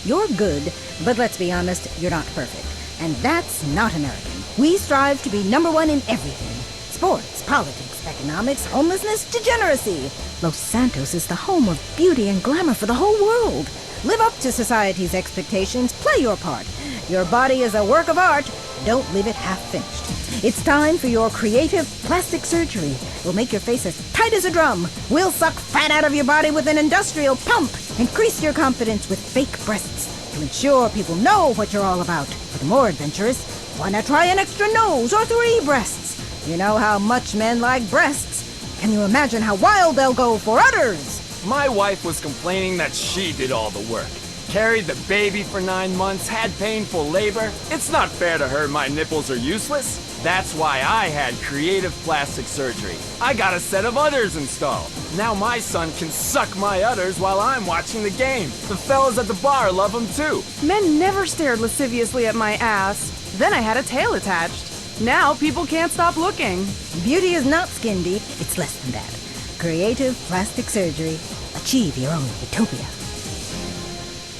You're good, but let's be honest, you're not perfect. And that's not American. We strive to be number one in everything. Sports, politics, economics, homelessness, degeneracy. Los Santos is the home of beauty and glamour for the whole world. Live up to society's expectations. Play your part. Your body is a work of art. Don't leave it half-finished. It's time for your creative plastic surgery. We'll make your face as tight as a drum. We'll suck fat out of your body with an industrial pump. Increase your confidence with fake breasts to ensure people know what you're all about. For the more adventurous, why not try an extra nose or 3 breasts? You know how much men like breasts. Can you imagine how wild they'll go for udders? My wife was complaining that she did all the work. Carried the baby for 9 months, had painful labor. It's not fair to her my nipples are useless. That's why I had creative plastic surgery. I got a set of udders installed. Now my son can suck my udders while I'm watching the game. The fellas at the bar love them too. Men never stared lasciviously at my ass. Then I had a tail attached. Now people can't stop looking. Beauty is not skin deep, it's less than that. Creative plastic surgery. Achieve your own utopia.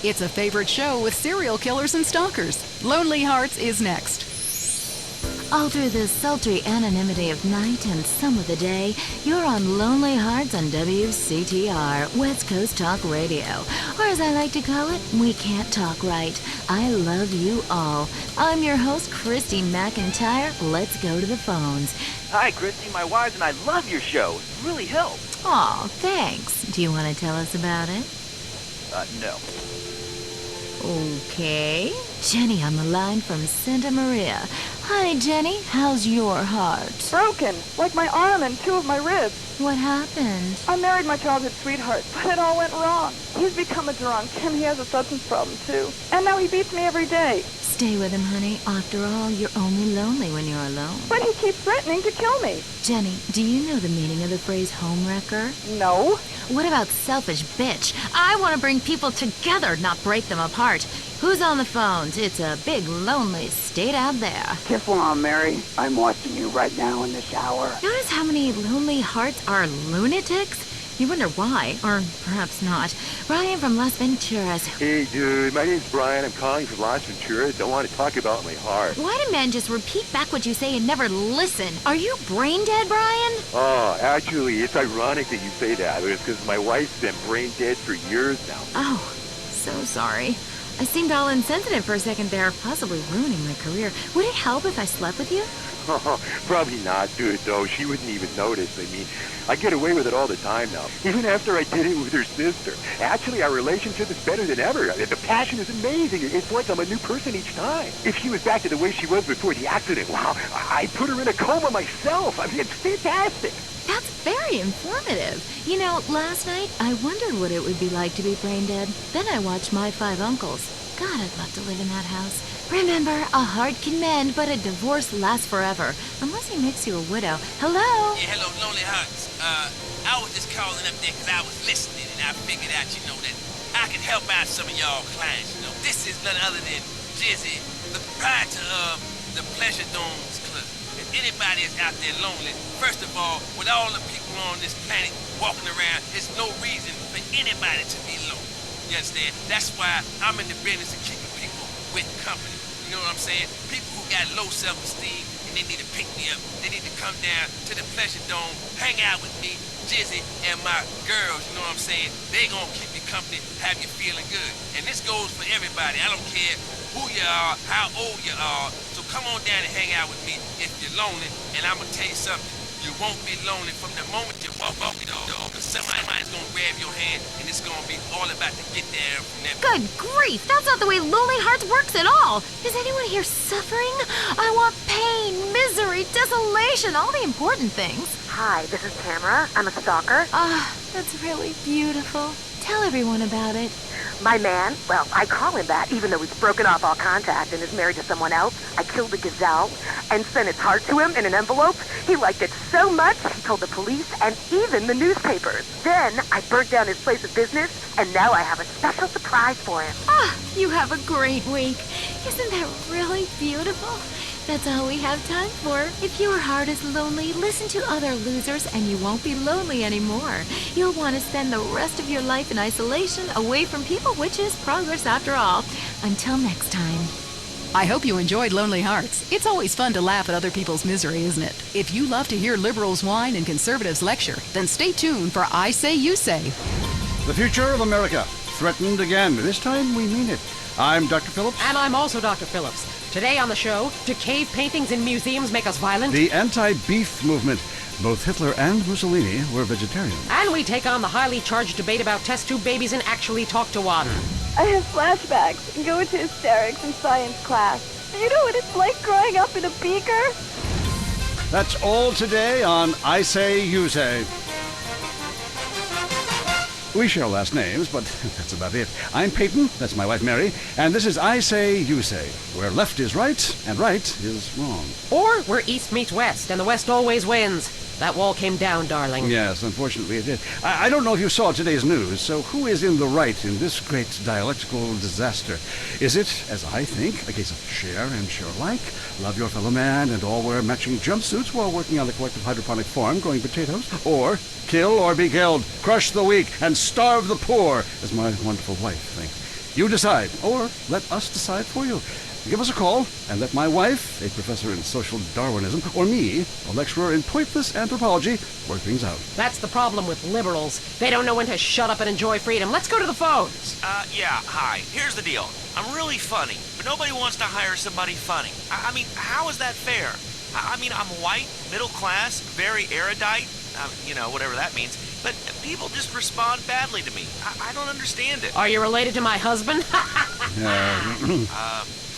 It's a favorite show with serial killers and stalkers. Lonely Hearts is next. Alter the sultry anonymity of night and some of the day. You're on Lonely Hearts on WCTR, West Coast Talk Radio. Or as I like to call it, We Can't Talk Right. I love you all. I'm your host, Christy McIntyre. Let's go to the phones. Hi, Christy. My wife's and I love your show. It really helps. Aw, thanks. Do you want to tell us about it? No. Okay. Jenny on the line from Santa Maria. Hi, Jenny. How's your heart? Broken, like my arm and 2 of my ribs. What happened? I married my childhood sweetheart, but it all went wrong. He's become a drunk, and he has a substance problem, too. And now he beats me every day. Stay with him, honey. After all, you're only lonely when you're alone. But he keeps threatening to kill me. Jenny, do you know the meaning of the phrase homewrecker? No. What about selfish bitch? I want to bring people together, not break them apart. Who's on the phones? It's a big, lonely state out there. Teflon, Mary. I'm watching you right now in the shower. Notice how many lonely hearts are lunatics? You wonder why, or perhaps not. Brian from Las Venturas. Hey, dude, my name's Brian. I'm calling from Las Venturas. Don't want to talk about my heart. Why do men just repeat back what you say and never listen? Are you brain dead, Brian? Oh, actually, it's ironic that you say that. It's because my wife's been brain dead for years now. Oh, so sorry. I seemed all insensitive for a second there, possibly ruining my career. Would it help if I slept with you? Probably not, dude, though. She wouldn't even notice. I mean, I get away with it all the time now, even after I did it with her sister. Actually, our relationship is better than ever. The passion is amazing. It's like I'm a new person each time. If she was back to the way she was before the accident, wow, I put her in a coma myself. I mean, it's fantastic. That's very informative. You know, last night, I wondered what it would be like to be brain dead. Then I watched My 5 Uncles. God, I'd love to live in that house. Remember, a heart can mend, but a divorce lasts forever. Unless he makes you a widow. Hello? Yeah, hello, Lonely Hearts. I was just calling up there because I was listening, and I figured out, that I could help out some of y'all clients, This is none other than Jizzy, the proprietor of the Pleasure Domes Club. If anybody is out there lonely, first of all, with all the people on this planet walking around, there's no reason for anybody to be lonely. You understand? That's why I'm in the business of keeping people with company. You know what I'm saying? People who got low self-esteem and they need to pick me up. They need to come down to the Pleasure Dome, hang out with me, Jizzy, and my girls. You know what I'm saying? They gonna keep you company, have you feeling good. And this goes for everybody. I don't care who you are, how old you are. So come on down and hang out with me if you're lonely. And I'm gonna tell you something. You won't be lonely from the moment you walk off the door. Because somebody's gonna grab your hand and it's gonna be all about to get there from that. Good grief! That's not the way Lonely Hearts works at all! Is anyone here suffering? I want pain, misery, desolation, all the important things. Hi, this is Tamara. I'm a stalker. That's really beautiful. Tell everyone about it. My man, well, I call him that, even though he's broken off all contact and is married to someone else. I killed the gazelle and sent its heart to him in an envelope. He liked it so much, he told the police and even the newspapers. Then I burnt down his place of business, and now I have a special surprise for him. You have a great week. Isn't that really beautiful? That's all we have time for. If your heart is lonely, listen to other losers and you won't be lonely anymore. You'll want to spend the rest of your life in isolation, away from people, which is progress after all. Until next time. I hope you enjoyed Lonely Hearts. It's always fun to laugh at other people's misery, isn't it? If you love to hear liberals whine and conservatives lecture, then stay tuned for I Say, You Say. The future of America, threatened again. This time we mean it. I'm Dr. Phillips. And I'm also Dr. Phillips. Today on the show, do cave paintings in museums make us violent? The anti-beef movement. Both Hitler and Mussolini were vegetarians. And we take on the highly charged debate about test tube babies and actually talk to one. I have flashbacks and go into hysterics in science class. Do you know what it's like growing up in a beaker? That's all today on I Say, You Say. We share last names, but that's about it. I'm Peyton, that's my wife Mary, and this is I Say, You Say, where left is right and right is wrong. Or where east meets west and the west always wins. That wall came down, darling. Yes, unfortunately it did. I don't know if you saw today's news, so who is in the right in this great dialectical disaster? Is it, as I think, a case of share and share alike, love your fellow man and all wear matching jumpsuits while working on the collective hydroponic farm growing potatoes? Or kill or be killed, crush the weak, and starve the poor, as my wonderful wife thinks? You decide, or let us decide for you. Give us a call and let my wife, a professor in social Darwinism, or me, a lecturer in pointless anthropology, work things out. That's the problem with liberals. They don't know when to shut up and enjoy freedom. Let's go to the phones. Yeah, hi. Here's the deal. I'm really funny, but nobody wants to hire somebody funny. I mean, how is that fair? I mean, I'm white, middle class, very erudite, whatever that means, but people just respond badly to me. I don't understand it. Are you related to my husband?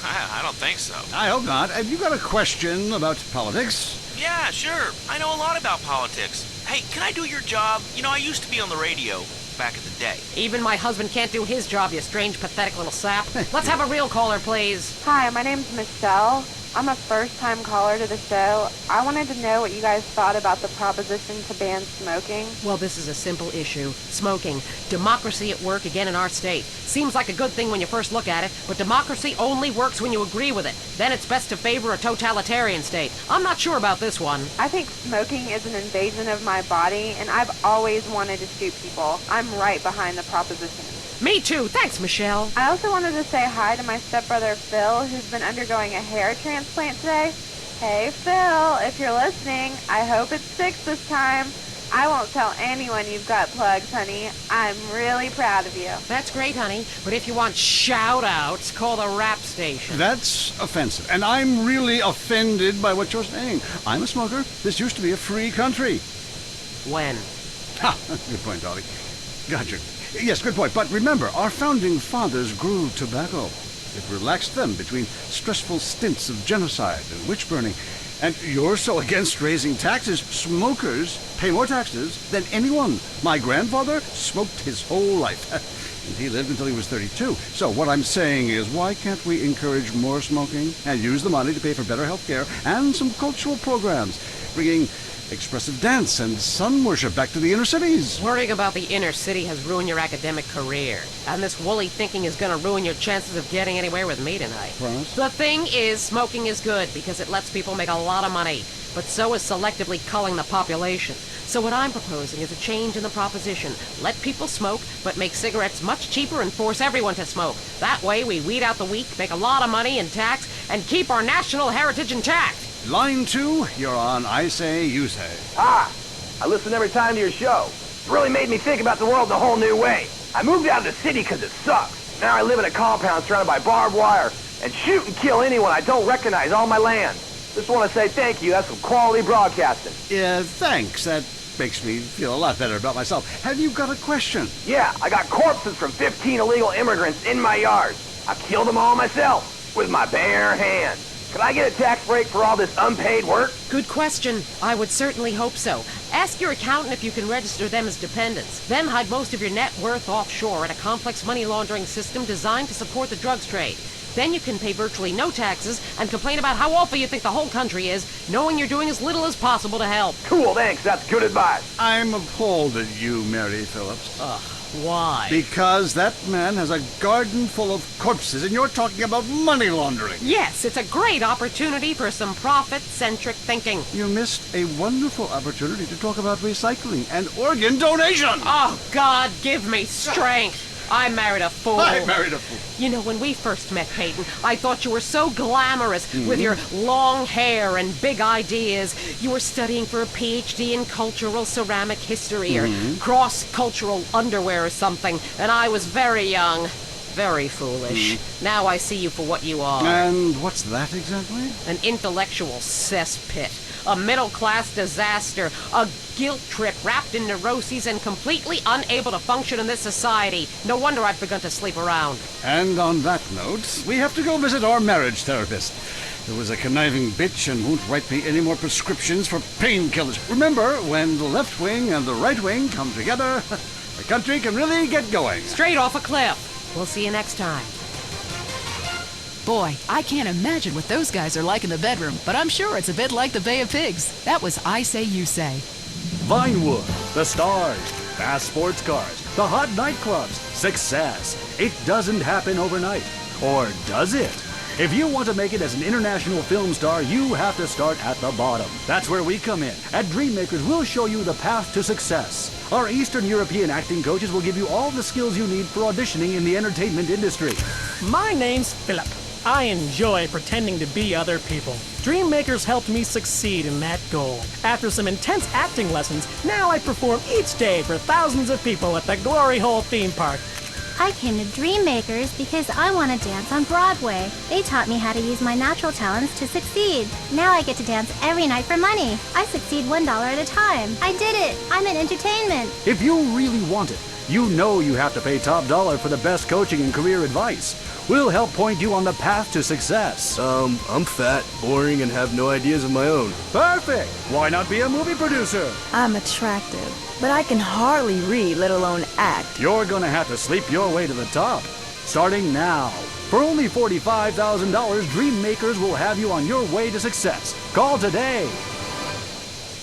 I don't think so. I hope not. Have you got a question about politics? Yeah, sure. I know a lot about politics. Hey, can I do your job? I used to be on the radio back in the day. Even my husband can't do his job, you strange, pathetic little sap. Let's have a real caller, please. Hi, my name's Michelle. I'm a first-time caller to the show. I wanted to know what you guys thought about the proposition to ban smoking. Well, this is a simple issue. Smoking. Democracy at work again in our state. Seems like a good thing when you first look at it, but democracy only works when you agree with it. Then it's best to favor a totalitarian state. I'm not sure about this one. I think smoking is an invasion of my body, and I've always wanted to shoot people. I'm right behind the proposition. Me too. Thanks, Michelle. I also wanted to say hi to my stepbrother, Phil, who's been undergoing a hair transplant today. Hey, Phil, if you're listening, I hope it's 6 this time. I won't tell anyone you've got plugs, honey. I'm really proud of you. That's great, honey. But if you want shout-outs, call the rap station. That's offensive, and I'm really offended by what you're saying. I'm a smoker. This used to be a free country. When? Ha! Good point, Dolly. Gotcha. Yes, good point. But remember, our founding fathers grew tobacco. It relaxed them between stressful stints of genocide and witch-burning. And you're so against raising taxes, smokers pay more taxes than anyone. My grandfather smoked his whole life. And he lived until he was 32. So what I'm saying is, why can't we encourage more smoking and use the money to pay for better health care and some cultural programs, bringing expressive dance and sun worship back to the inner cities? Worrying about the inner city has ruined your academic career. And this woolly thinking is going to ruin your chances of getting anywhere with me tonight. Promise? The thing is, smoking is good because it lets people make a lot of money. But so is selectively culling the population. So what I'm proposing is a change in the proposition. Let people smoke, but make cigarettes much cheaper and force everyone to smoke. That way we weed out the weak, make a lot of money in tax, and keep our national heritage intact. Line 2, you're on I Say, You Say. Ah, I listen every time to your show. It's really made me think about the world in a whole new way. I moved out of the city because it sucks. Now I live in a compound surrounded by barbed wire and shoot and kill anyone I don't recognize on my land. Just want to say thank you. That's some quality broadcasting. Yeah, thanks. That makes me feel a lot better about myself. Have you got a question? Yeah, I got corpses from 15 illegal immigrants in my yard. I killed them all myself with my bare hands. Can I get a tax break for all this unpaid work? Good question. I would certainly hope so. Ask your accountant if you can register them as dependents. Then hide most of your net worth offshore in a complex money laundering system designed to support the drugs trade. Then you can pay virtually no taxes and complain about how awful you think the whole country is, knowing you're doing as little as possible to help. Cool, thanks. That's good advice. I'm appalled at you, Mary Phillips. Ugh. Why? Because that man has a garden full of corpses, and you're talking about money laundering. Yes, it's a great opportunity for some profit-centric thinking. You missed a wonderful opportunity to talk about recycling and organ donation. Oh, God, give me strength. I married a fool. I married a fool. You know, when we first met, Peyton, I thought you were so glamorous with your long hair and big ideas. You were studying for a PhD in cultural ceramic history or cross-cultural underwear or something, and I was very young. Very foolish. Now I see you for what you are. And what's that exactly? An intellectual cesspit. A middle-class disaster. A guilt trip wrapped in neuroses and completely unable to function in this society. No wonder I've begun to sleep around. And on that note, we have to go visit our marriage therapist. Who is a conniving bitch and won't write me any more prescriptions for painkillers. Remember, when the left wing and the right wing come together, the country can really get going. Straight off a cliff. We'll see you next time. Boy, I can't imagine what those guys are like in the bedroom, but I'm sure it's a bit like the Bay of Pigs. That was I Say You Say. Vinewood, the stars, fast sports cars, the hot nightclubs, success. It doesn't happen overnight. Or does it? If you want to make it as an international film star, you have to start at the bottom. That's where we come in. At Dreammakers, we'll show you the path to success. Our Eastern European acting coaches will give you all the skills you need for auditioning in the entertainment industry. My name's Philip. I enjoy pretending to be other people. Dreammakers helped me succeed in that goal. After some intense acting lessons, now I perform each day for thousands of people at the Glory Hole theme park. I came to Dreammakers because I want to dance on Broadway. They taught me how to use my natural talents to succeed. Now I get to dance every night for money. I succeed $1 at a time. I did it! I'm in entertainment. If you really want it, you know you have to pay top dollar for the best coaching and career advice. We'll help point you on the path to success. I'm fat, boring, and have no ideas of my own. Perfect! Why not be a movie producer? I'm attractive, but I can hardly read, let alone act. You're gonna have to sleep your way to the top. Starting now. For only $45,000, Dreammakers will have you on your way to success. Call today.